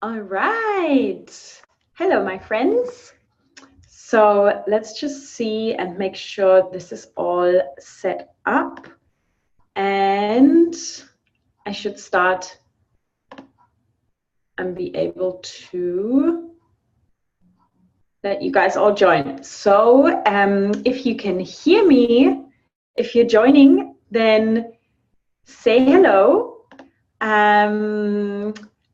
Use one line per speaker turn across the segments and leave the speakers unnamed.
All right. Hello, my friends. So let's just see and make sure this is all set up. And I should start and be able to let you guys all join. So if you can hear me, if you're joining, then say hello.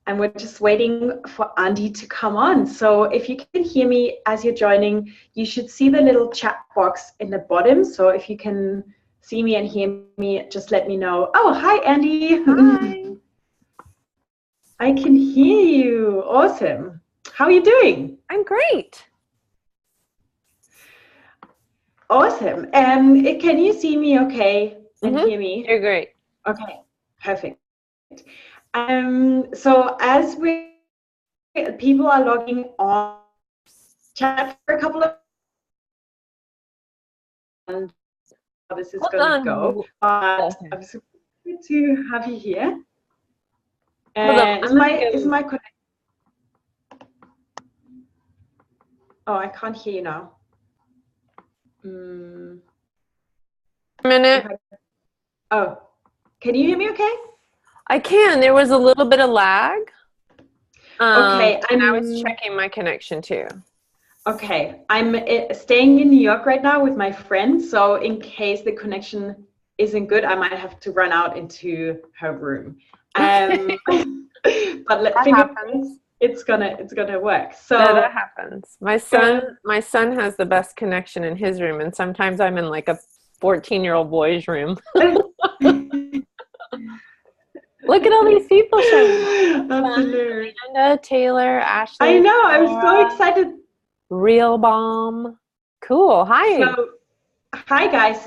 And we're just waiting for Andy to come on. So if you can hear me as you're joining, you should see the little chat box in the bottom. So if you can see me and hear me, just let me know. Oh, hi, Andy.
Hi.
I can hear you. Awesome. How are you doing?
I'm great.
Awesome. Can you see me okay and hear me?
You're great.
Okay, perfect. So as people are logging on, chat for a couple of and how this is going to go. But I'm super good to have you here. Is my connection? Oh, I can't hear you now.
A minute.
Oh, can you hear me okay?
I can. There was a little bit of lag.
Okay.
I was checking my connection too.
Okay. I'm staying in New York right now with my friend. So in case the connection isn't good, I might have to run out into her room. But it's gonna work. So
no, that happens. My son has the best connection in his room, and sometimes I'm in like a 14-year-old boy's room. Look at all these people showing.
That's hilarious.
Amanda, Taylor, Ashley.
I know. I'm so excited.
Real bomb. Cool. Hi.
So, hi guys.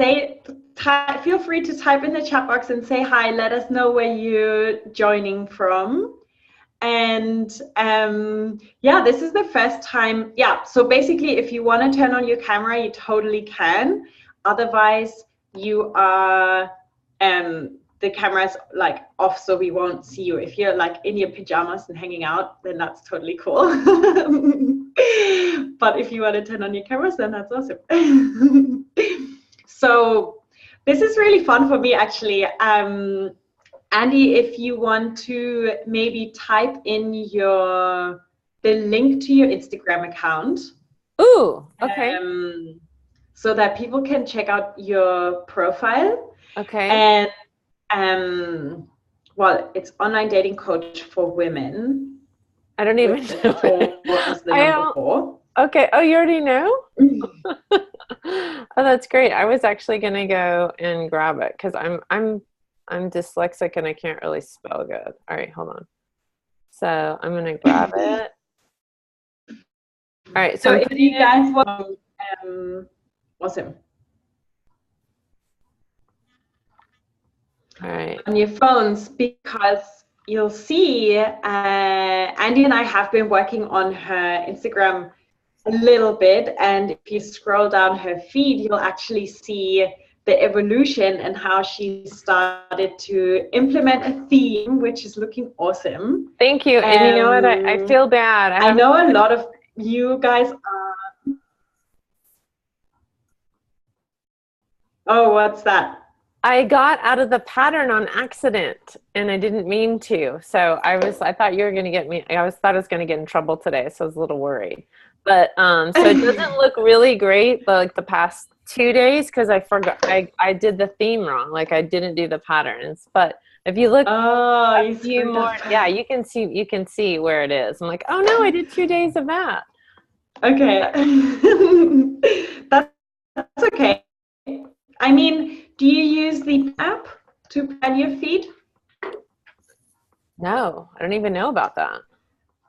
Feel free to type in the chat box and say hi. Let us know where you're joining from. And yeah, this is the first time. Yeah. So basically, if you want to turn on your camera, you totally can. Otherwise, you are the camera's like off, so we won't see you. If you're like in your pajamas and hanging out, then that's totally cool. But if you want to turn on your cameras, then that's awesome. So this is really fun for me, actually. Andy, if you want to maybe type in the link to your Instagram account.
Ooh, okay.
So that people can check out your profile.
Okay.
And well, it's online dating coach for women.
I don't even know.
As the number 4.
Okay. Oh, you already know? Oh, that's great. I was actually gonna go and grab it because I'm dyslexic and I can't really spell good. All right, hold on. So I'm gonna grab it. All right.
So if you guys want, awesome.
All right.
On your phones, because you'll see Andy and I have been working on her Instagram a little bit, and if you scroll down her feed, you'll actually see the evolution and how she started to implement a theme, which is looking awesome.
Thank you. And you know what? I feel bad.
I know a lot of you guys are. Oh, what's that?
I got out of the pattern on accident and I didn't mean to. So I thought you were going to get me. Thought I was going to get in trouble today. So I was a little worried. But so it doesn't look really great, but like the past 2 days, because I forgot, I did the theme wrong. Like I didn't do the patterns. But if you look a few more, yeah, you can see where it is. I'm like, oh no, I did 2 days of that.
Okay. That's okay. I mean, do you use the app to plan your feed?
No, I don't even know about that.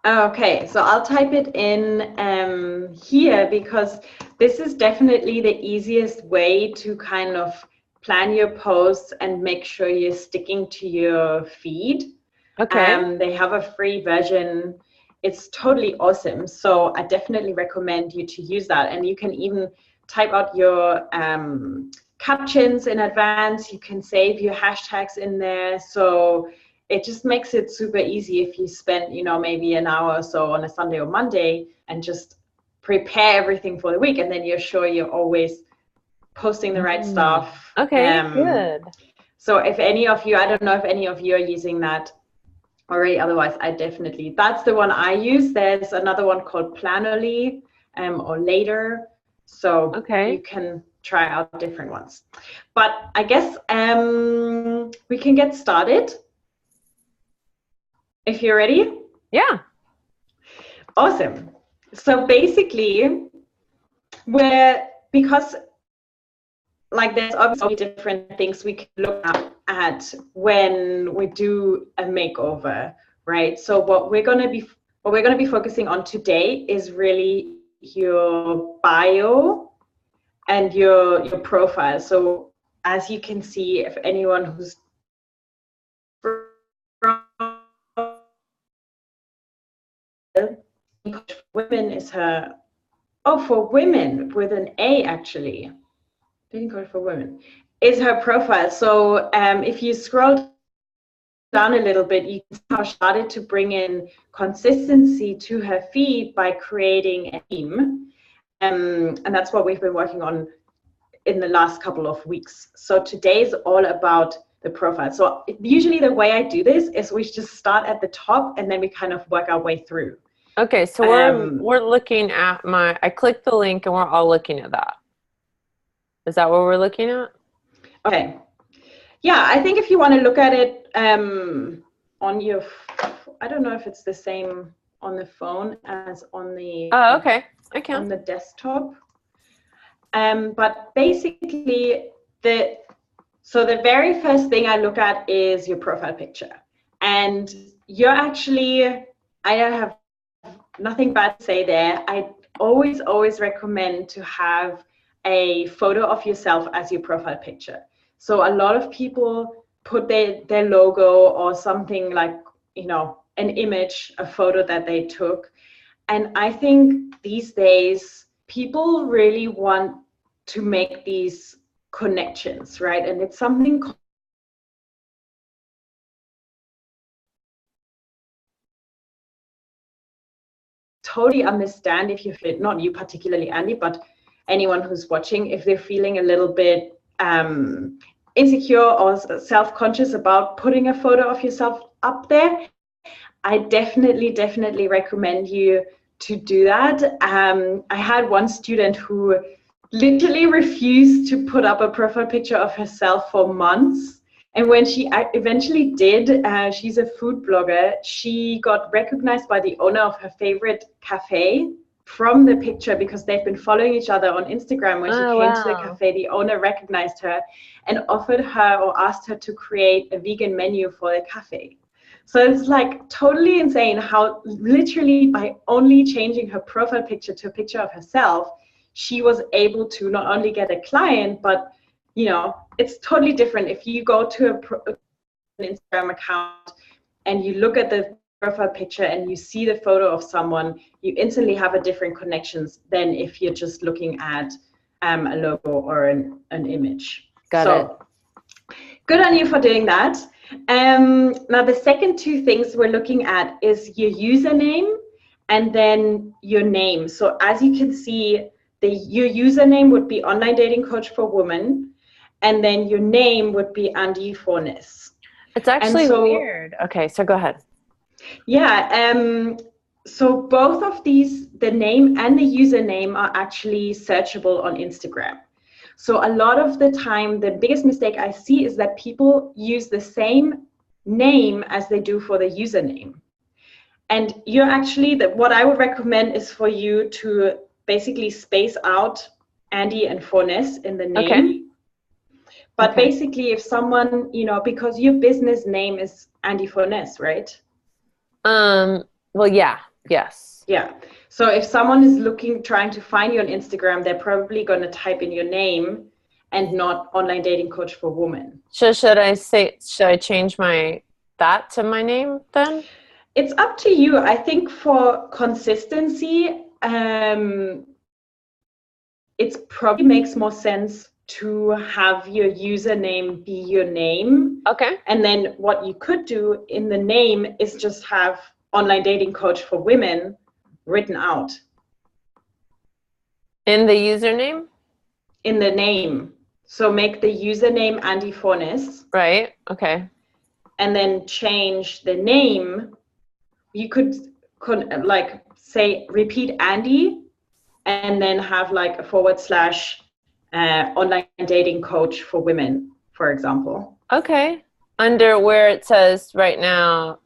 Okay, so I'll type it in here because this is definitely the easiest way to kind of plan your posts and make sure you're sticking to your feed.
Okay.
They have a free version. It's totally awesome. So I definitely recommend you to use that. And you can even type out your captions in advance. You can save your hashtags in there. So it just makes it super easy if you spend, you know, maybe an hour or so on a Sunday or Monday and just prepare everything for the week, and then you're sure you're always posting the right stuff.
Okay, good.
So if any of you, I don't know if any of you are using that already, otherwise that's the one I use. There's another one called Planoly or Later, so you can try out different ones. But I guess we can get started if you're ready.
Yeah.
Awesome. So basically, because like there's obviously different things we can look at when we do a makeover, right? So what we're going to be focusing on today is really your bio and your profile. So as you can see, if anyone who's women is her, for women with an A actually. Dating coach for women is her profile. So if you scroll down a little bit, you can see how she started to bring in consistency to her feed by creating a theme. And that's what we've been working on in the last couple of weeks. So today is all about the profile. So usually the way I do this is we just start at the top and then we kind of work our way through.
Okay, so we're looking at I clicked the link and we're all looking at that. Is that what we're looking at?
Okay. Yeah, I think if you want to look at it on your, I don't know if it's the same on the phone as on the.
Oh, okay. I can.
On the desktop. But basically, the very first thing I look at is your profile picture. And you're actually, I have nothing bad to say there. I always recommend to have a photo of yourself as your profile picture. So a lot of people put their logo or something like, you know, an image, a photo that they took. And I think these days people really want to make these connections, right? And it's something totally understand if you feel, not you particularly, Andy, but anyone who's watching, if they're feeling a little bit insecure or self-conscious about putting a photo of yourself up there, I definitely recommend you to do that. I had one student who literally refused to put up a profile picture of herself for months. And when she eventually did, she's a food blogger, she got recognized by the owner of her favorite cafe from the picture, because they've been following each other on Instagram. When she came to the cafe, the owner recognized her and offered her or asked her to create a vegan menu for the cafe. So it's like totally insane how literally by only changing her profile picture to a picture of herself, she was able to not only get a client, but, you know, it's totally different if you go to an Instagram account and you look at the profile picture and you see the photo of someone, you instantly have a different connections than if you're just looking at a logo or an image.
Got it.
Good on you for doing that. Now the second two things we're looking at is your username and then your name. So as you can see, your username would be Online Dating Coach for Women, and then your name would be Andy Fornes.
It's actually weird. Okay, so go ahead.
Yeah, so both of these, the name and the username, are actually searchable on Instagram. So a lot of the time, the biggest mistake I see is that people use the same name as they do for the username. And you're actually, what I would recommend is for you to basically space out Andy and Fornes in the name.
Okay.
But basically, if someone, you know, because your business name is Andy Fornes, right?
Well, yeah. Yes.
Yeah. So if someone is trying to find you on Instagram, they're probably going to type in your name and not Online Dating Coach for Women.
So should I change that to my name then?
It's up to you. I think for consistency, it probably makes more sense to have your username be your name.
Okay.
And then what you could do in the name is just have online dating coach for women written out.
In the username?
In the name. So make the username Andy Fornes.
Right. Okay.
And then change the name. You could like say repeat Andy and then have like a / online dating coach for women, for example.
Okay. Under where it says right now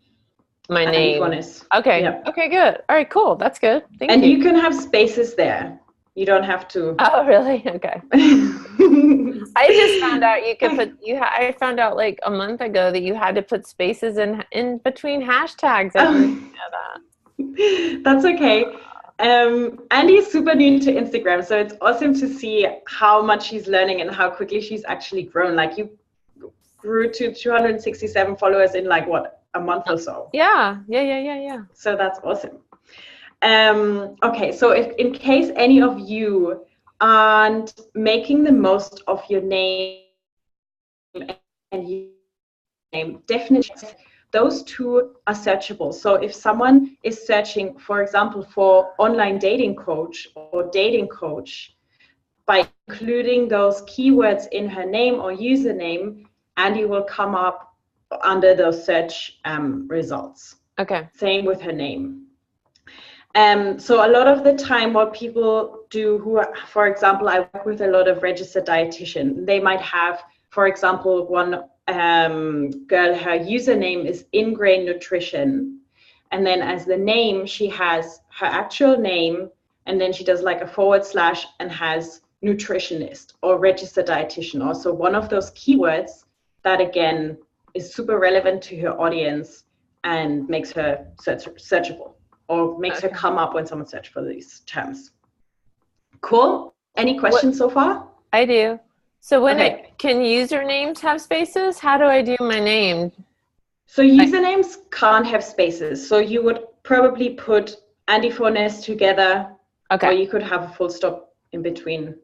my
Andy
name.
Fornes.
Okay.
Yeah.
Okay, good. All right, cool. That's good. Thank you.
And you can have spaces there. You don't have to.
Oh, really? Okay. I just found out you could put I found out like a month ago that you had to put spaces in between hashtags. I didn't know that.
That's okay. Andy is super new to Instagram, so it's awesome to see how much she's learning and how quickly she's actually grown. Like you grew to 267 followers in like what, a month or so.
Yeah.
So that's awesome. Okay, so if in case any of you aren't making the most of your name and your name, definitely those two are searchable. So if someone is searching, for example, for online dating coach or dating coach, by including those keywords in her name or username, Andy will come up under those search results.
Okay.
Same with her name. So a lot of the time what people do who are, for example, I work with a lot of registered dietitians. They might have, for example, one girl, her username is Ingrain Nutrition. And then as the name, she has her actual name. And then she does like a / and has nutritionist or registered dietitian. Also one of those keywords that again is super relevant to her audience and makes her searchable. Or makes her come up when someone searches for these terms. Cool. Any questions so far?
I do. So can usernames have spaces? How do I do my name?
So usernames can't have spaces. So you would probably put Andy Fornes together.
Okay.
Or you could have a full stop in between.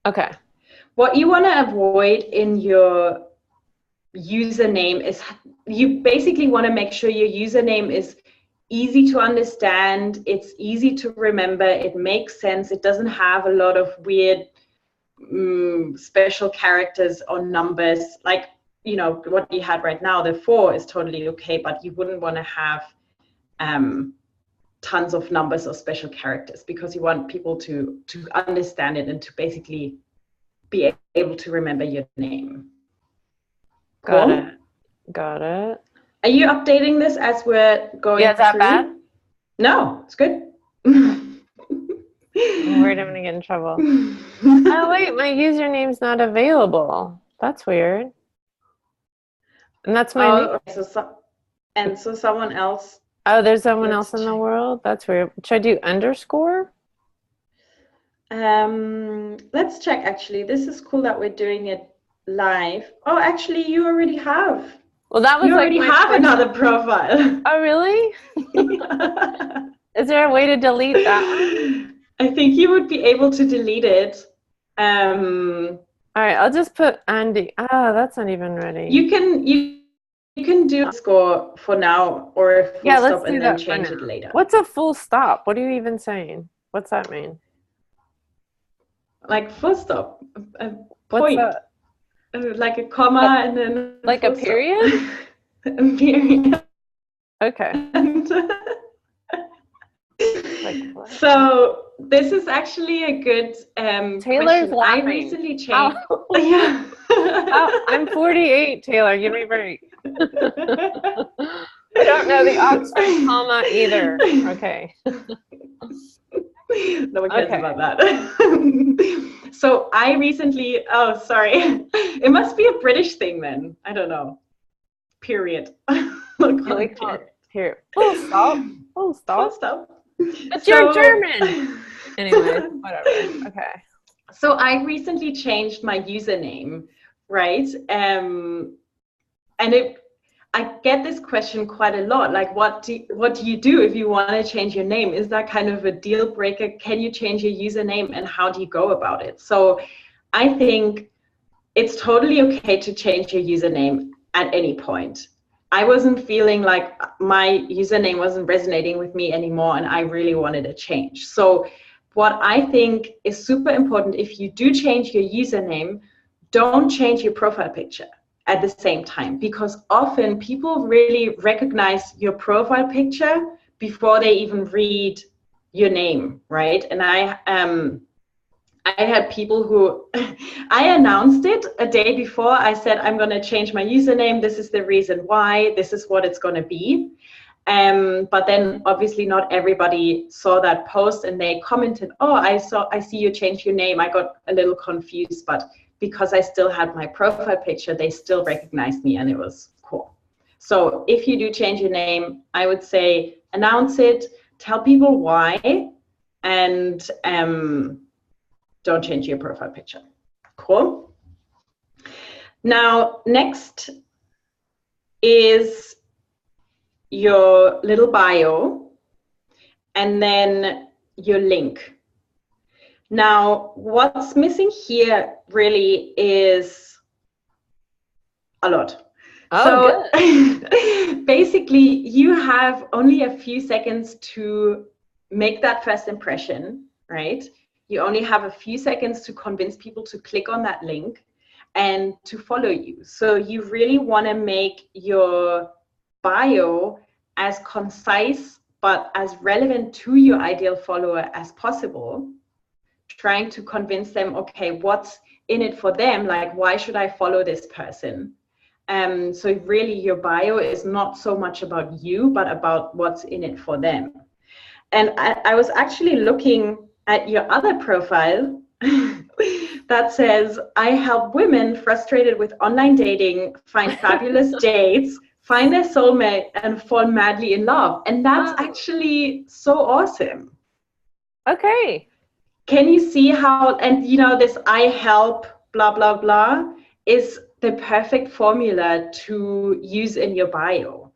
Okay.
What you want to avoid in your username is you basically want to make sure your username is easy to understand, it's easy to remember, it makes sense, it doesn't have a lot of weird special characters or numbers. Like, you know, what you had right now, the 4 is totally okay, but you wouldn't want to have tons of numbers or special characters because you want people to understand it and to basically be able to remember your name.
Got
Cool?
it. Got it.
Are you updating this as we're going?
Yeah, is that
through?
bad?
No, it's good.
I'm worried I'm gonna get in trouble. Oh wait, my username's not available. That's weird. And that's my name.
Okay, so someone else.
Oh, there's someone else in the world? That's weird. Should I do underscore?
Let's check actually. This is cool that we're doing it live. Oh, actually you already have.
Well, that was
you
like
already have another profile.
Oh, really? Is there a way to delete that one?
I think you would be able to delete it.
All right, I'll just put Andy. Ah, that's not even ready.
You can do a score for now or a full stop and then change it later.
What's a full stop? What are you even saying? What's that mean?
Like full stop. A point.
What's that?
Like a comma and then
like a period?
A period.
Okay.
So this is actually a good
Taylor's
question.
laughing.
I recently changed. Yeah.
I'm 48, Taylor. Give me a break. I don't know the Oxford comma either. Okay.
No one cares about that. So I recently, it must be a British thing then. I don't know. Period.
Here. Full stop. Full stop.
Full stop.
But you're German. Anyway, whatever. Okay.
So I recently changed my username, right? And I get this question quite a lot. Like, what do you do if you want to change your name? Is that kind of a deal breaker? Can you change your username, and how do you go about it? So I think it's totally okay to change your username at any point. I wasn't feeling like my username wasn't resonating with me anymore, and I really wanted a change. So what I think is super important, if you do change your username, don't change your profile picture at the same time, because often people really recognize your profile picture before they even read your name, right? And I had people who I announced it a day before. I said, I'm going to change my username. This is the reason why. This is what it's going to be. But then obviously not everybody saw that post, and they commented, oh, I see you changed your name. I got a little confused, but because I still had my profile picture, they still recognized me, and it was cool. So if you do change your name, I would say announce it, tell people why, and don't change your profile picture. Cool. Now, next is your little bio, and then your link. Now, what's missing here really is a lot.
Oh,
so basically, you have only a few seconds to make that first impression, right? You only have a few seconds to convince people to click on that link and to follow you. So you really want to make your bio as concise but as relevant to your ideal follower as possible, trying to convince them, okay, what's in it for them? Like, why should I follow this person? So really your bio is not so much about you, but about what's in it for them. And I was actually looking at your other profile that says, I help women frustrated with online dating find fabulous dates, find their soulmate, and fall madly in love. And that's actually so awesome.
Okay.
Can you see how, and you know, this I help, blah, blah, blah, is the perfect formula to use in your bio.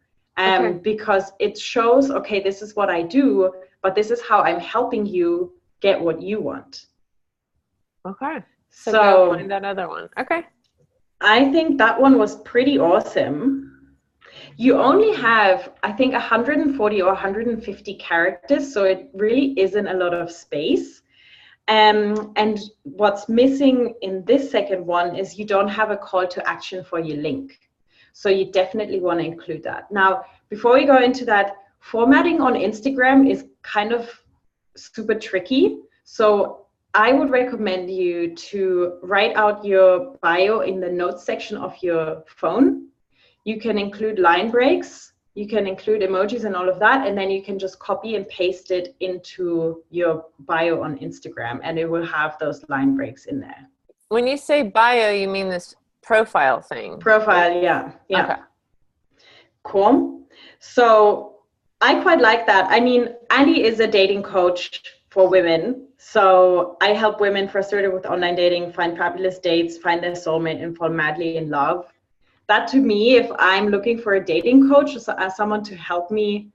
Because it shows, okay, this is what I do, but this is how I'm helping you get what you want.
Okay. So go find that other one. Okay.
I think that one was pretty awesome. You only have, I think, 140 or 150 characters, so it really isn't a lot of space. And what's missing in this second one is you don't have a call to action for your link. So you definitely want to include that. Now, before we go into that, formatting on Instagram is kind of super tricky. So I would recommend you to write out your bio in the notes section of your phone. You can include line breaks, you can include emojis and all of that, and then you can just copy and paste it into your bio on Instagram, and it will have those line breaks in there.
When you say bio, you mean this profile thing?
Profile, yeah.
Okay.
Cool. So I quite like that. I mean, Andy is a dating coach for women. So I help women frustrated with online dating find fabulous dates, find their soulmate, and fall madly in love. That to me, if I'm looking for a dating coach as someone to help me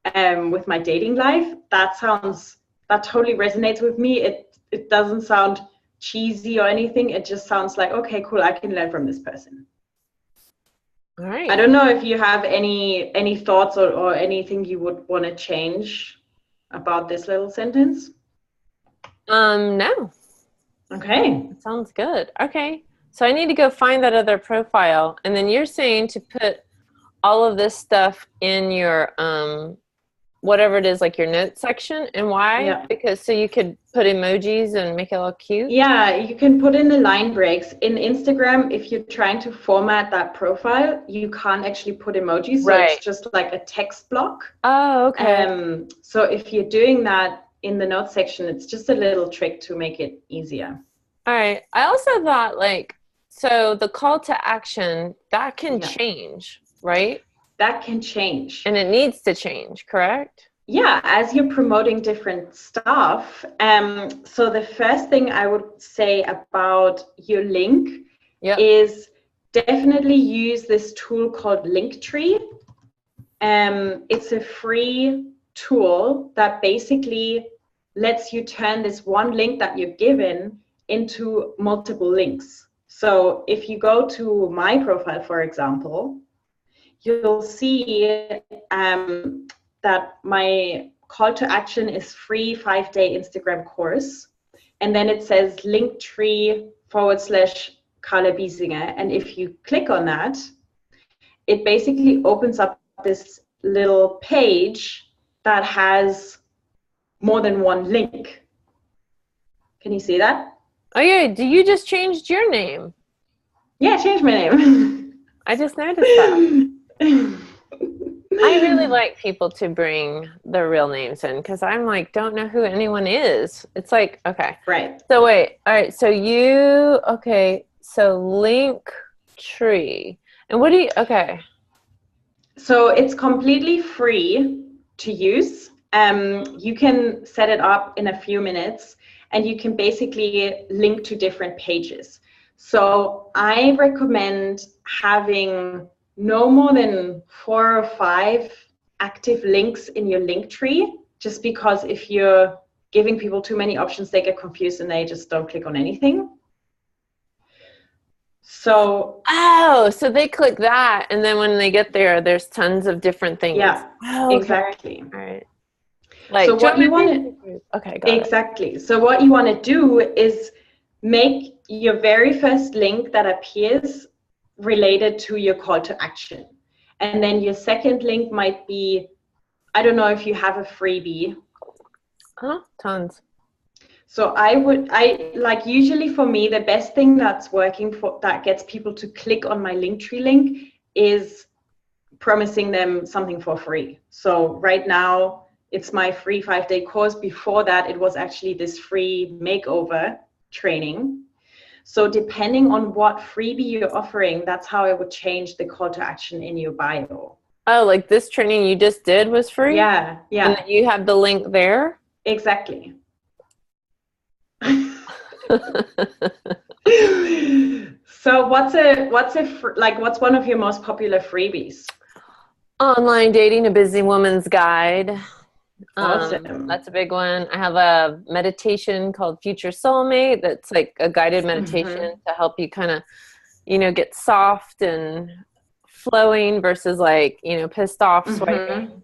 with my dating life, that totally resonates with me. It doesn't sound cheesy or anything. It just sounds like, okay, cool, I can learn from this person.
All right.
I don't know if you have any thoughts or anything you would want to change about this little sentence.
No.
Okay.
That sounds good. Okay. So I need to go find that other profile. And then you're saying to put all of this stuff in your, whatever it is, like your notes section. And why?
Yeah.
Because so you could put emojis and make it all cute?
Yeah, you can put in the line breaks. In Instagram, if you're trying to format that profile, you can't actually put emojis. So it's just like a text block.
Oh, okay.
So if you're doing that in the notes section, it's just a little trick to make it easier.
All right. I also thought, like, so the call to action, that can change, right?
That can change.
And it needs to change, correct?
Yeah, as you're promoting different stuff. So the first thing I would say about your link is definitely use this tool called Linktree. It's a free tool that basically lets you turn this one link that you're given into multiple links. So if you go to my profile, for example, you'll see that my call to action is free 5-day Instagram course. And then it says linktree/Carla Biesinger. And if you click on that, it basically opens up this little page that has more than one link. Can you see that?
Oh yeah, you just changed your name?
Yeah, I changed my name.
I just noticed that. I really like people to bring their real names in because I'm like, don't know who anyone is. It's like, okay.
Right.
So wait, all right, so so Linktree. And what do you, okay.
So it's completely free to use. You can set it up in a few minutes and you can basically link to different pages. So I recommend having no more than 4 or 5 active links in your link tree, just because if you're giving people too many options, they get confused and they just don't click on anything. So
so they click that, and then when they get there, there's tons of different things.
Yeah,
okay.
Exactly.
All right. Like,
so what you want to
exactly.
So what you want to do is make your very first link that appears related to your call to action, and then your second link might be, I don't know if you have a freebie.
Tons.
So usually for me, the best thing that's working that gets people to click on my Linktree link is promising them something for free. So right now it's my free 5-day course. Before that, it was actually this free makeover training. So depending on what freebie you're offering, that's how I would change the call to action in your bio.
Oh, like this training you just did was free?
Yeah.
And you have the link there?
Exactly. So what's one of your most popular freebies?
Online Dating: A Busy Woman's Guide.
Awesome.
That's a big one. I have a meditation called Future Soulmate that's like a guided meditation to help you kind of, get soft and flowing versus like, pissed off swiping.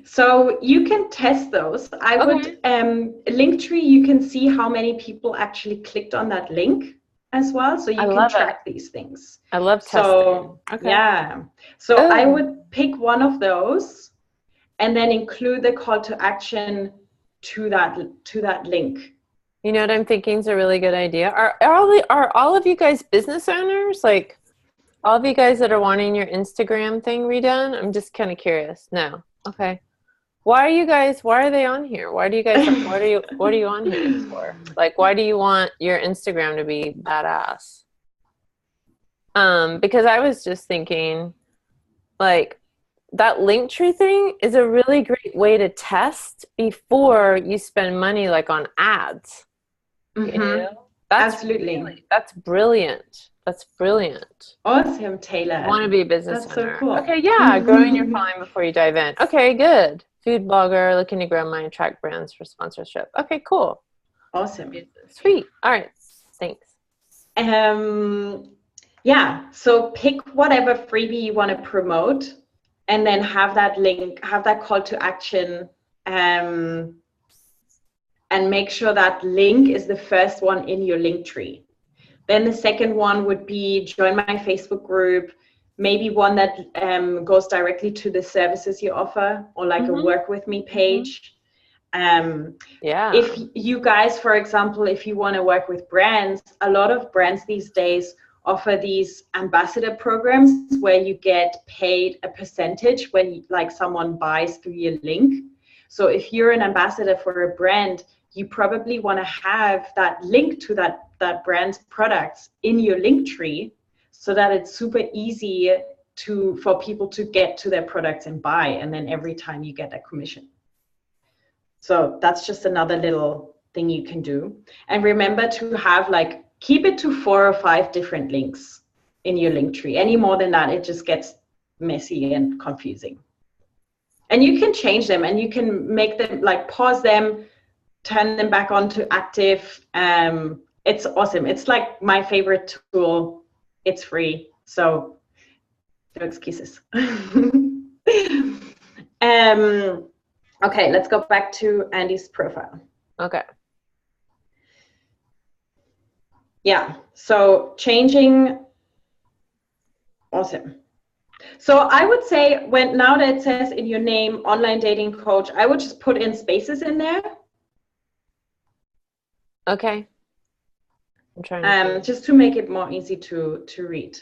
So you can test those. I would Linktree, you can see how many people actually clicked on that link as well, so you can track these things.
I love testing.
Yeah. So I would pick one of those and then include the call to action to that link.
You know what I'm thinking is a really good idea? Are all of you guys business owners? Like all of you guys that are wanting your Instagram thing redone? I'm just kind of curious. No. Okay. Why are they on here? What are you on here for? Like, why do you want your Instagram to be badass? Because I was just thinking, like, that Linktree thing is a really great way to test before you spend money like on ads.
Absolutely.
That's brilliant. That's brilliant.
Awesome, Taylor.
I want to be a business owner.
So cool.
Okay, yeah, growing your following before you dive in. Okay, good. Food blogger, looking to grow my attract brands for sponsorship. Okay, cool.
Awesome.
Sweet. All right. Thanks.
Yeah, so pick whatever freebie you want to promote and then have that link, have that call to action, and make sure that link is the first one in your link tree. Then the second one would be join my Facebook group, maybe one that goes directly to the services you offer, or like a work with me page. If you guys, for example, if you want to work with brands, a lot of brands these days offer these ambassador programs where you get paid a percentage when someone buys through your link. So if you're an ambassador for a brand, you probably want to have that link to that brand's products in your link tree, so that it's super easy for people to get to their products and buy, and then every time you get a commission. So that's just another little thing you can do. And remember to have keep it to 4 or 5 different links in your link tree. Any more than that, it just gets messy and confusing. And you can change them, and you can make them pause them, turn them back on to active. It's awesome. It's like my favorite tool. It's free, so no excuses. Okay, let's go back to Andy's profile.
Okay.
Yeah, so changing, awesome. So I would say now that it says in your name, online dating coach, I would just put in spaces in there.
Okay. I'm trying
just to make it more easy to read.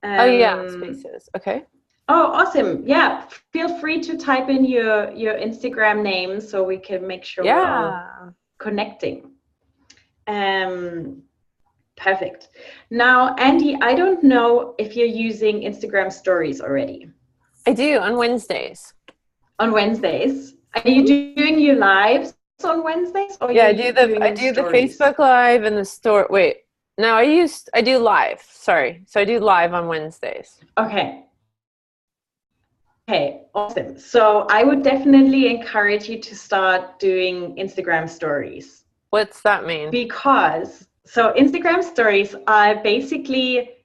Oh yeah, spaces. Okay.
Oh, awesome. Yeah, feel free to type in your Instagram name so we can make sure we're all connecting. Perfect. Now, Andy, I don't know if you're using Instagram stories already.
I do on Wednesdays.
On Wednesdays? Are you doing your lives on Wednesdays? Or
yeah, I do the Facebook Live and the store. Wait, no, I do live. Sorry. So I do live on Wednesdays.
Okay. Okay, awesome. So I would definitely encourage you to start doing Instagram stories.
What's that mean?
Because, so Instagram stories are basically,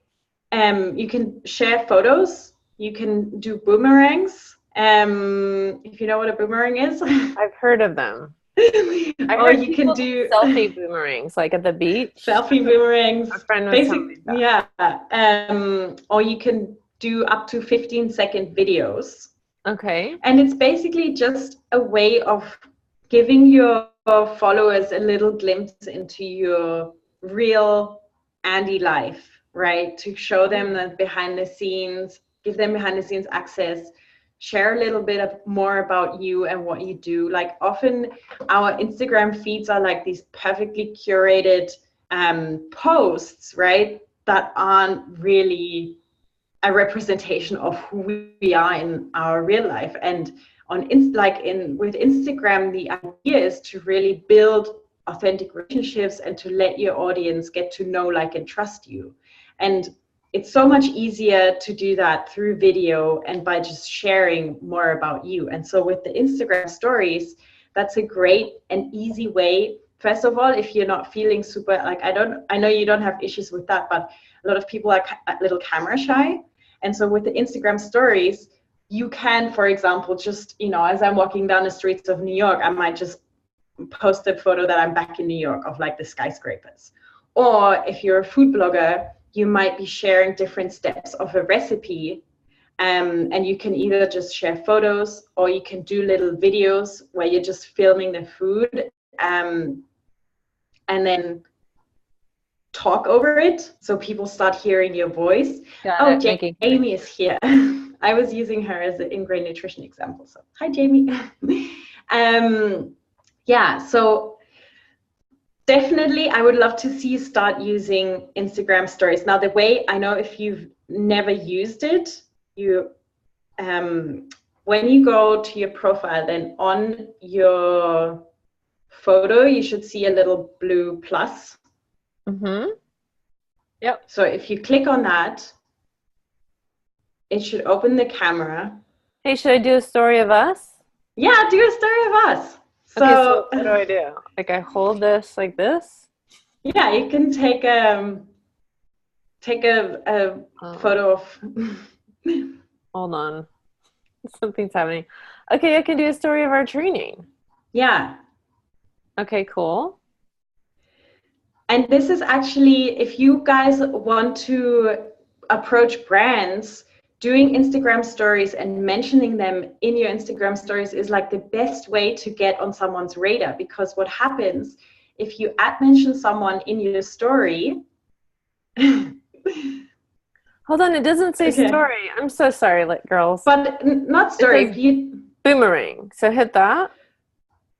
you can share photos, you can do boomerangs. If you know what a boomerang is.
I've heard of them.
Or you can do
selfie boomerangs, like at the beach.
Selfie boomerangs.
A friend was telling me that.
Yeah. Or you can do up to 15-second videos.
Okay.
And it's basically just a way of giving your followers a little glimpse into your real Andy life, right? To show them the behind the scenes, give them behind the scenes access, share a little bit more about you and what you do. Like often our Instagram feeds are like these perfectly curated posts, right? That aren't really a representation of who we are in our real life. And with Instagram, the idea is to really build authentic relationships and to let your audience get to know, like, and trust you. And it's so much easier to do that through video and by just sharing more about you. And so with the Instagram stories, that's a great and easy way. First of all, if you're not feeling super, like, I know you don't have issues with that, but a lot of people are a little camera shy. And so with the Instagram stories, you can, for example, just, as I'm walking down the streets of New York, I might just post a photo that I'm back in New York of like the skyscrapers. Or if you're a food blogger, you might be sharing different steps of a recipe. And you can either just share photos or you can do little videos where you're just filming the food and then talk over it so people start hearing your voice. Jamie is here. I was using her as an ingrained nutrition example. So hi, Jamie. Yeah, so definitely I would love to see you start using Instagram stories. Now, the way, I know if you've never used it, when you go to your profile, then on your photo, you should see a little blue plus.
Mm-hmm. Yep.
So if you click on that, it should open the camera.
Hey, should I do a story of us?
Yeah, do a story of us.
So what do I do? Like I hold this like this?
Yeah, you can take a photo of.
Hold on. Something's happening. Okay, I can do a story of our training.
Yeah.
Okay, cool.
And this is actually, if you guys want to approach brands, doing Instagram stories and mentioning them in your Instagram stories is like the best way to get on someone's radar. Because what happens if you mention someone in your story?
Hold on, it doesn't say story. I'm so sorry, girls.
But not story.
Boomerang. So hit that.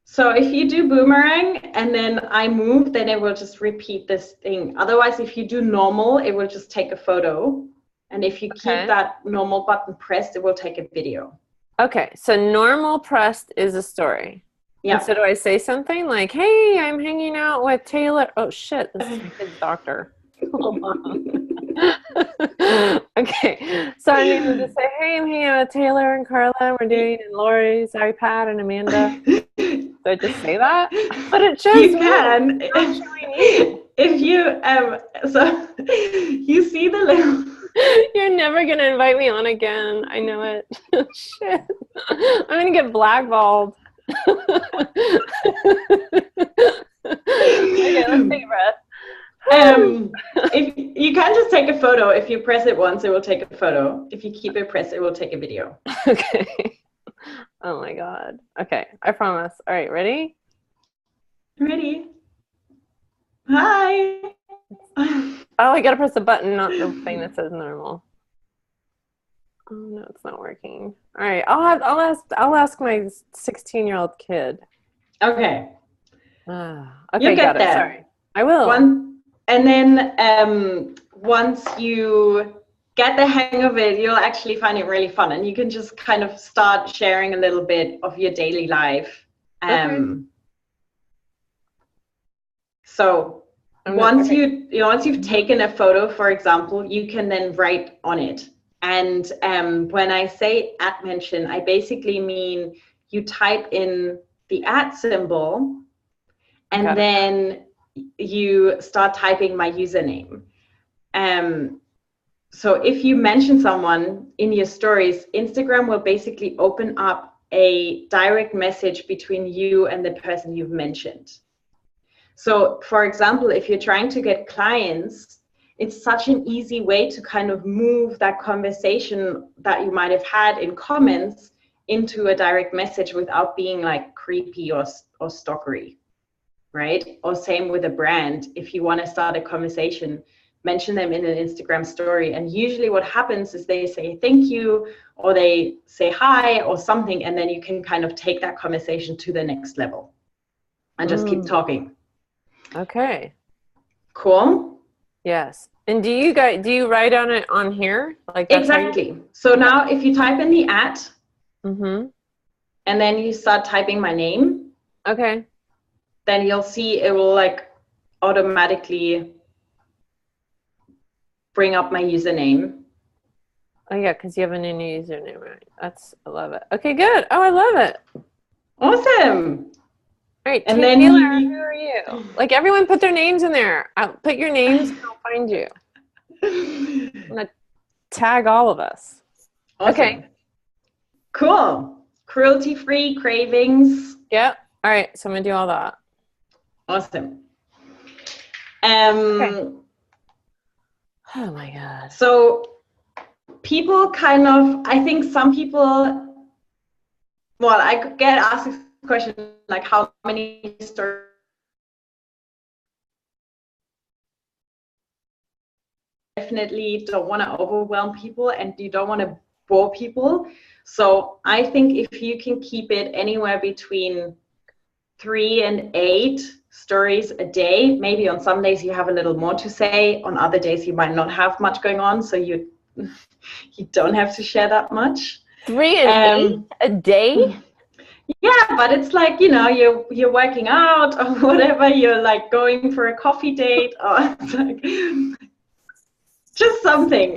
So if you do boomerang and then I move, then it will just repeat this thing. Otherwise, if you do normal, it will just take a photo. And if you keep that normal button pressed, it will take a video. Okay,
so normal pressed is a story. Yeah. And so do I say something like, hey, I'm hanging out with Taylor. Oh, shit, this is his doctor. Hold on. Okay, so I need to just say, hey, I'm hanging out with Taylor and Carla. We're doing and Lori's iPad and Amanda. Do I just say that? But it shows
You
me.
can.
It's not showing you.
If you so you see the little.
You're never gonna invite me on again. I know it. Shit. I'm gonna get blackballed. Okay, let's take a breath.
If you can't just take a photo. If you press it once, it will take a photo. If you keep it pressed, it will take a video.
Okay. Oh my God. Okay, I promise. All right, ready?
Ready? Hi.
Oh, I gotta press the button, not the thing that says normal. Oh no, it's not working. All right, I'll ask my 16-year-old kid.
Okay.
Okay,
You get
got it.
there.
Sorry, I will.
And then once you get the hang of it, you'll actually find it really fun, and you can just kind of start sharing a little bit of your daily life.
Okay.
So once you've taken a photo, for example, you can then write on it. And when I say @mention, I basically mean you type in the @ symbol, and then you start typing my username. So if you mention someone in your stories, Instagram will basically open up a direct message between you and the person you've mentioned. So for example, if you're trying to get clients, it's such an easy way to kind of move that conversation that you might have had in comments into a direct message without being like creepy or stalkery, right? Or same with a brand. If you want to start a conversation, mention them in an Instagram story. And usually what happens is they say thank you, or they say hi or something, and then you can kind of take that conversation to the next level and just keep talking.
Okay.
Cool.
Yes. And do you write on it on here? Like
exactly. So now if you type in the @
and
then you start typing my name,
okay,
then you'll see it will like automatically bring up my username.
Oh yeah, because you have a new username, right? I love it. Okay, good. Oh, I love it.
Awesome.
All right,
And then
Taylor, who are you? Like everyone put their names in there. I'll put your names and I'll find you. I'm gonna tag all of us.
Awesome.
Okay.
Cool. Cruelty-free cravings.
Yep. All right, so I'm gonna do all that.
Awesome.
Okay. Oh my God.
So people kind of, I think some people, well, I get asked this question, like how many stories definitely don't want to overwhelm people and you don't want to bore people. So I think if you can keep it anywhere between 3 and 8 stories a day, maybe on some days you have a little more to say, on other days you might not have much going on, so you don't have to share that much.
3 and 8 a day?
Yeah, but it's like, you know, you're working out or whatever, you're like going for a coffee date, or it's like just something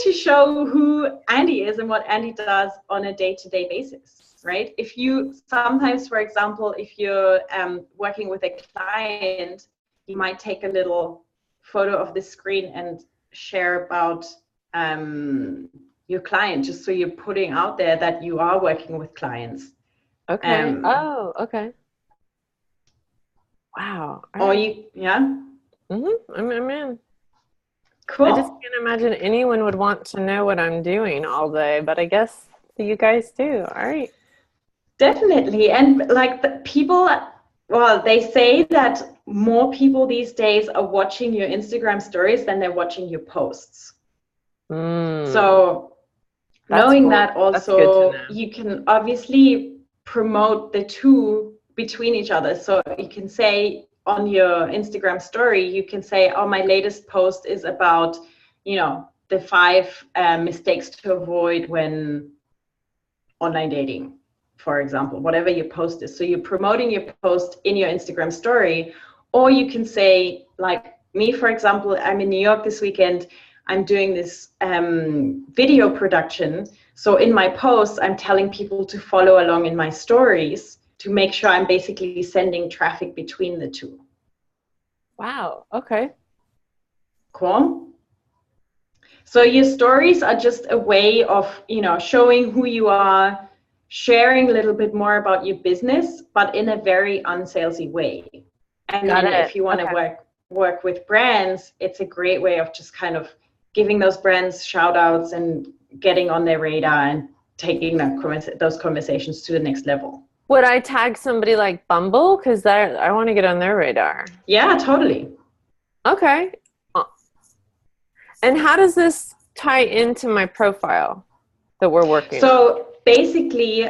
to show who Andy is and what Andy does on a day-to-day basis, right? If you sometimes, for example, if you're working with a client, you might take a little photo of the screen and share about your client, just so you're putting out there that you are working with clients.
Okay. Okay. Wow.
Or you, yeah.
I'm in.
Cool.
I just can't imagine anyone would want to know what I'm doing all day, but I guess you guys do. All right.
Definitely. And like the people, well, they say that more people these days are watching your Instagram stories than they're watching your posts. So knowing that also, you can obviously promote the two between each other. So you can say on your Instagram story, you can say, oh, my latest post is about, you know, the 5 mistakes to avoid when online dating, for example, whatever your post is. So you're promoting your post in your Instagram story, or you can say, like me, for example, I'm in New York this weekend. I'm doing this video production. So in my posts, I'm telling people to follow along in my stories to make sure I'm basically sending traffic between the two.
Wow. Okay.
Cool. So your stories are just a way of, showing who you are, sharing a little bit more about your business, but in a very unsalesy way. And then if you want to work with brands, it's a great way of just kind of giving those brands shout outs and getting on their radar and taking those conversations to the next level.
Would I tag somebody like Bumble? Because I want to get on their radar.
Yeah, totally.
Okay. And how does this tie into my profile that we're working on?
So basically,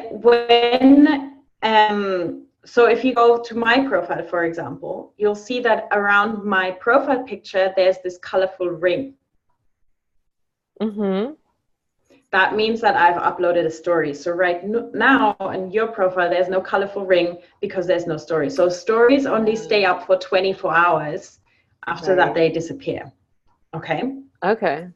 so if you go to my profile, for example, you'll see that around my profile picture, there's this colorful ring.
Mm-hmm.
That means that I've uploaded a story. So right now on your profile, there's no colorful ring because there's no story. So stories only stay up for 24 hours. After that, they disappear. Okay.
Okay.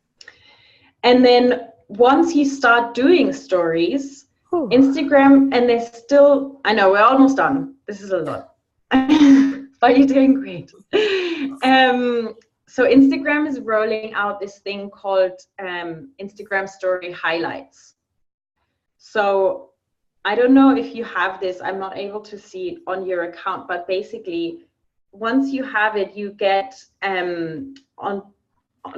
And then once you start doing stories, Instagram, and there's still, I know we're almost done. This is a lot, but you're doing great. So Instagram is rolling out this thing called Instagram Story Highlights. So I don't know if you have this. I'm not able to see it on your account, but basically, once you have it, you get on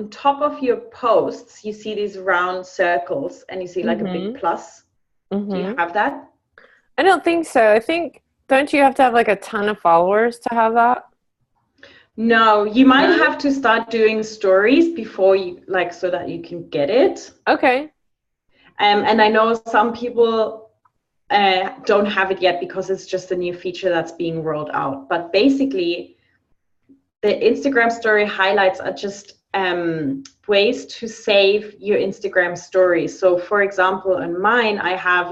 top of your posts, you see these round circles and you see like a big plus. Mm-hmm. Do you have that?
I don't think so. Don't you have to have like a ton of followers to have that?
No, you might have to start doing stories before you, so that you can get it.
Okay.
And I know some people don't have it yet because it's just a new feature that's being rolled out. But basically, the Instagram story highlights are just ways to save your Instagram stories. So for example, on mine, I have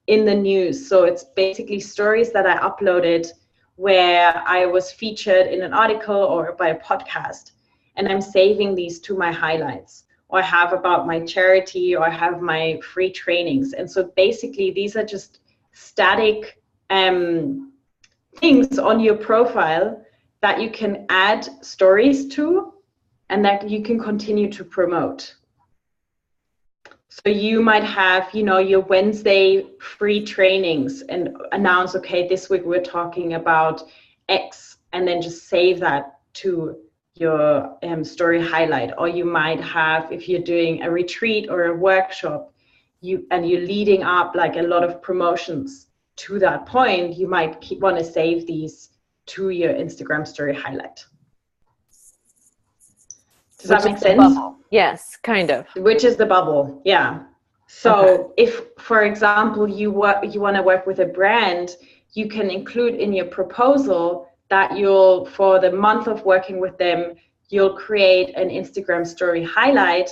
in the news. So it's basically stories that I uploaded where I was featured in an article or by a podcast, and I'm saving these to my highlights, or I have about my charity, or I have my free trainings. And so basically these are just static things on your profile that you can add stories to and that you can continue to promote. So you might have, your Wednesday free trainings and announce, okay, this week we're talking about X, and then just save that to your story highlight. Or you might have, if you're doing a retreat or a workshop, you're leading up a lot of promotions to that point, you might want to save these to your Instagram story highlight. Does that make sense?
Yes, kind of.
Which is the bubble, yeah. So if, for example, you want to work with a brand, you can include in your proposal that for the month of working with them, you'll create an Instagram story highlight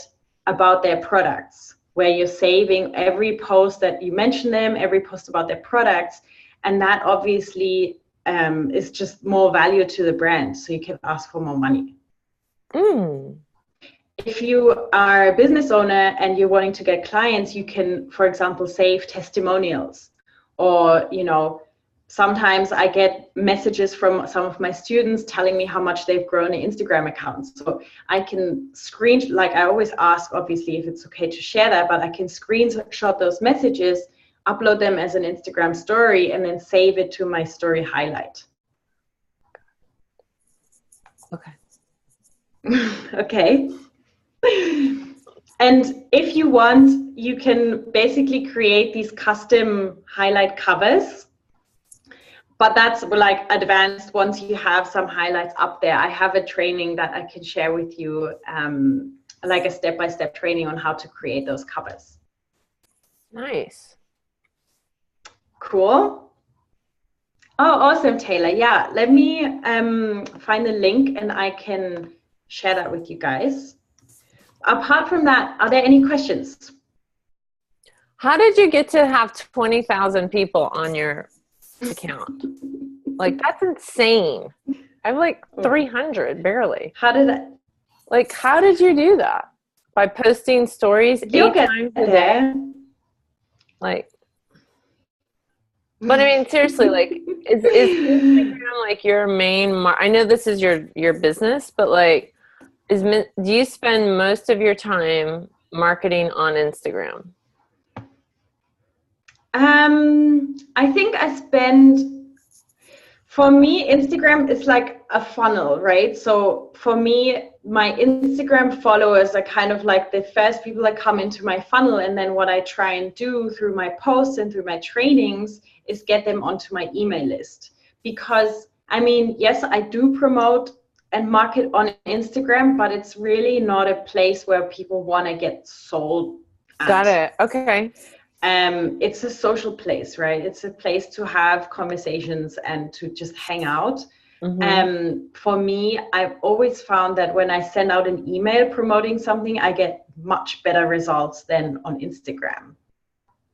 about their products, where you're saving every post that you mention them, every post about their products, and that obviously is just more value to the brand, so you can ask for more money. If you are a business owner and you're wanting to get clients, you can, for example, save testimonials. Or, sometimes I get messages from some of my students telling me how much they've grown an Instagram account. So I can I always ask, obviously, if it's okay to share that, but I can screenshot those messages, upload them as an Instagram story, and then save it to my story highlight. Okay. And if you want, you can basically create these custom highlight covers, but that's advanced once you have some highlights up there. I have a training that I can share with you, a step-by-step training on how to create those covers.
Nice.
Cool. Oh, awesome, Taylor. Yeah, let me find the link and I can share that with you guys. Apart from that, are there any questions?
How did you get to have 20,000 people on your account? That's insane. I have 300 barely.
How did that?
How did you do that? By posting stories 8 times a day? But I mean, seriously, like, is Instagram like your main I know this is your business, but like, do you spend most of your time marketing on Instagram?
I think for me, Instagram is like a funnel, right? So for me, my Instagram followers are kind of like the first people that come into my funnel. And then what I try and do through my posts and through my trainings is get them onto my email list. Because I mean, yes, I do promote and market on Instagram, but it's really not a place where people want to get sold at.
Got it. Okay.
It's a social place, right? It's a place to have conversations and to just hang out. For me, I've always found that when I send out an email promoting something, I get much better results than on Instagram.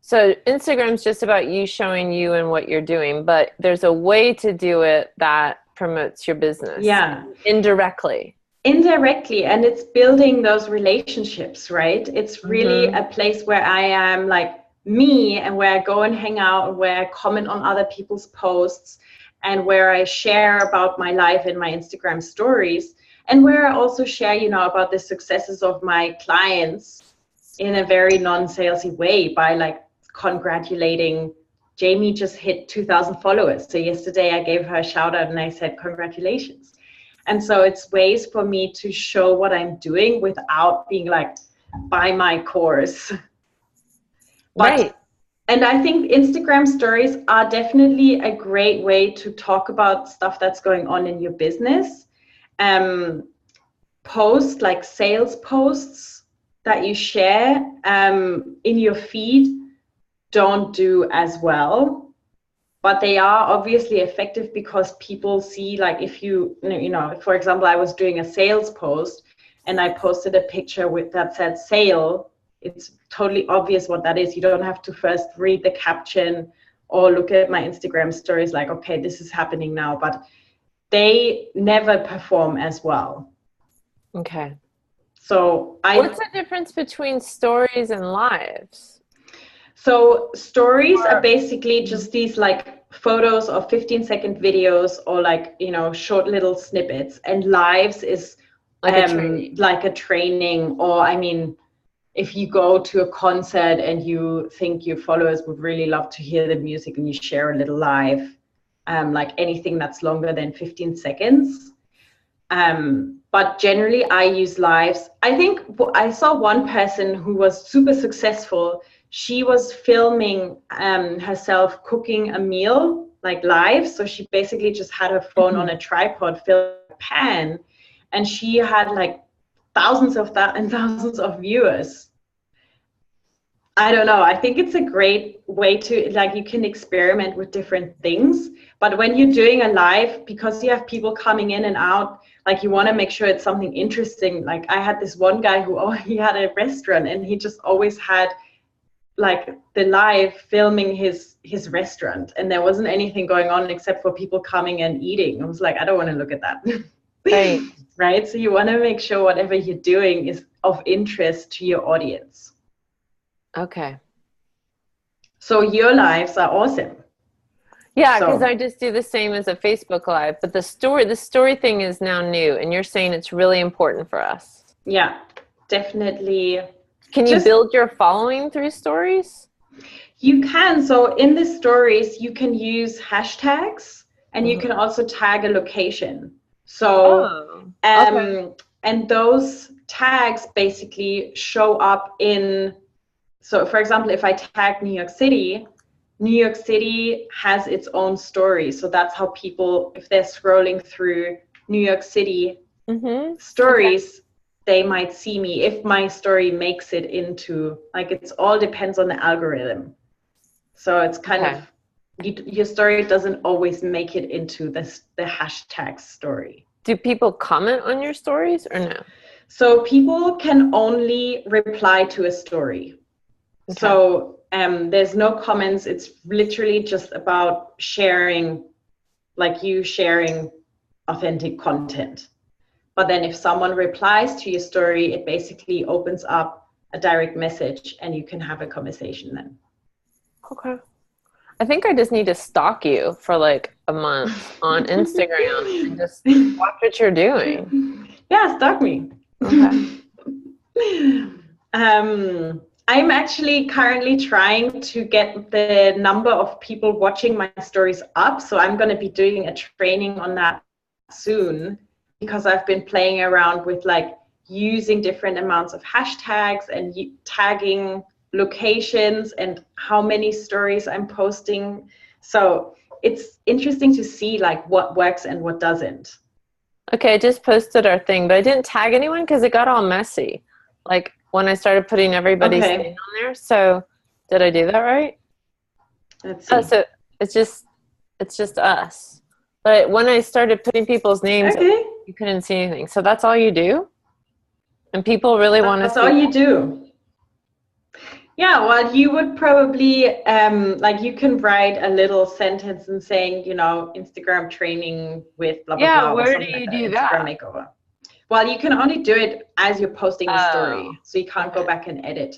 So Instagram's just about you showing you and what you're doing, but there's a way to do it that promotes your business.
Yeah.
Indirectly,
and it's building those relationships, right? It's really a place where I am like me, and where I go and hang out, where I comment on other people's posts, and where I share about my life in my Instagram stories, and where I also share, about the successes of my clients in a very non-salesy way by like congratulating Jamie just hit 2,000 followers. So yesterday I gave her a shout out and I said, congratulations. And so it's ways for me to show what I'm doing without being like, buy my course.
Right.
And I think Instagram stories are definitely a great way to talk about stuff that's going on in your business. Post like sales posts that you share in your feed don't do as well, but they are obviously effective because people see, like, if for example, I was doing a sales post and I posted a picture that said sale. It's totally obvious what that is. You don't have to first read the caption or look at my Instagram stories like, okay, this is happening now, but they never perform as well.
Okay.
So
what's the difference between stories and lives?
So stories are basically just these like photos or 15-second videos or like, short little snippets, and lives is like a training, or I mean, if you go to a concert and you think your followers would really love to hear the music and you share a little live, like anything that's longer than 15 seconds. But generally I use lives. I think I saw one person who was super successful. She was filming herself cooking a meal like live. So she basically just had her phone on a tripod, filled a pan, and she had like thousands of viewers. I don't know. I think it's a great way to, like, you can experiment with different things. But when you're doing a live, because you have people coming in and out, like, you want to make sure it's something interesting. Like, I had this one guy he had a restaurant, and he just always had like the live filming his restaurant, and there wasn't anything going on except for people coming and eating. I was like, I don't want to look at that.
Right.
Right. So you want to make sure whatever you're doing is of interest to your audience.
Okay.
So your lives are awesome.
Yeah, because I just do the same as a Facebook Live, but the story thing is now new, and you're saying it's really important for us.
Yeah, definitely.
Can you build your following through stories?
You can. So in the stories, you can use hashtags, and you can also tag a location. So, and those tags basically show up in, so for example, if I tag New York City has its own story. So that's how people, if they're scrolling through New York City stories, they might see me if my story makes it into, like, it's all depends on the algorithm. So it's kind of, your story doesn't always make it into the hashtag story.
Do people comment on your stories or no?
So people can only reply to a story. Okay. So there's no comments. It's literally just about sharing, like you sharing authentic content. But then if someone replies to your story, it basically opens up a direct message and you can have a conversation then.
Okay. I think I just need to stalk you for like a month on Instagram and just watch what you're doing.
Yeah, stalk me.
Okay.
I'm actually currently trying to get the number of people watching my stories up. So I'm going to be doing a training on that soon, because I've been playing around with like using different amounts of hashtags and tagging locations and how many stories I'm posting. So it's interesting to see like what works and what doesn't.
Okay, I just posted our thing, but I didn't tag anyone because it got all messy. Like when I started putting everybody's
Okay.
thing on there. So did I do that right?
Let's see.
Oh, so it's just us. But when I started putting people's names,
Okay.
you couldn't see anything. So that's all you do? And people really want to see
That's all you
that?
do. Yeah, well, you would probably like you can write a little sentence and saying, you know, Instagram training with blah blah
Yeah,
blah or
where do
something
you
like that.
do
Instagram
that?
makeover. Well, you can only do it as you're posting the
Oh,
story, so you can't go back and edit.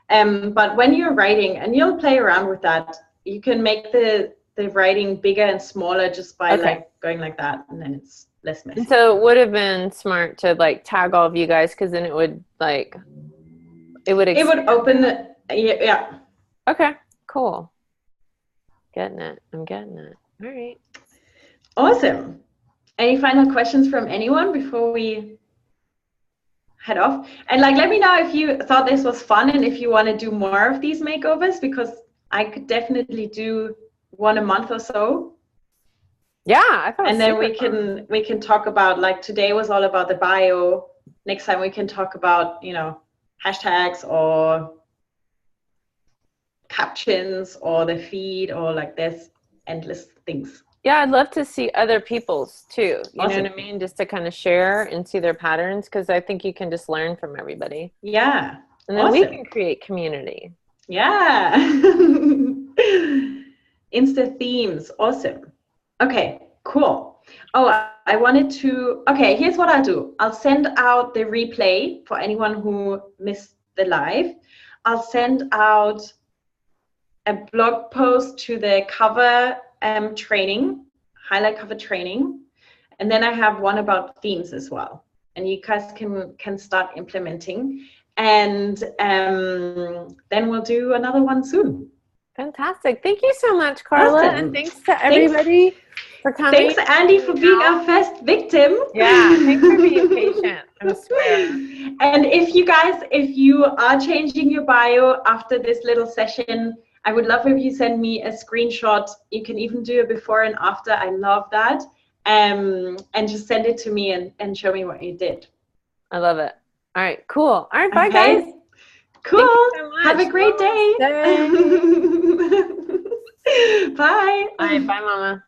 But when you're writing, and you'll play around with that, you can make the writing bigger and smaller just by
okay.
like going like that, and then it's less messy.
And so it would have been smart to like tag all of you guys, because then it would like it would
open the yeah.
Okay, cool. Getting it. I'm getting it. All right.
Awesome. Any final questions from anyone before we head off? And like, let me know if you thought this was fun and if you want to do more of these makeovers, because I could definitely do one a month or so.
Yeah, I thought.
And then we can talk about, like, today was all about the bio. Next time we can talk about, you know, hashtags or captions or the feed, or like there's endless things.
Yeah, I'd love to see other people's too. You
Awesome.
know what I mean? Just to kind of share and see their patterns, because I think you can just learn from everybody.
Yeah.
And then
awesome.
we can create community.
Yeah. Insta themes. Awesome. Okay, cool. Oh, I wanted to, okay, here's what I'll do. I'll send out the replay for anyone who missed the live. I'll send out a blog post to the cover training, highlight cover training. And then I have one about themes as well. And you guys can start implementing. And then we'll do another one soon.
Fantastic. Thank you so much, Carla.
Awesome.
And thanks to everybody for coming.
Thanks, Andy, for being our first victim.
Yeah, thanks for being patient. I swear.
And if you are changing your bio after this little session, I would love if you send me a screenshot. You can even do a before and after. I love that. And just send it to me and show me what you did.
I love it. All right, cool. All right, bye, guys.
Cool.
So
have a great day. Bye.
All right, bye, Mama.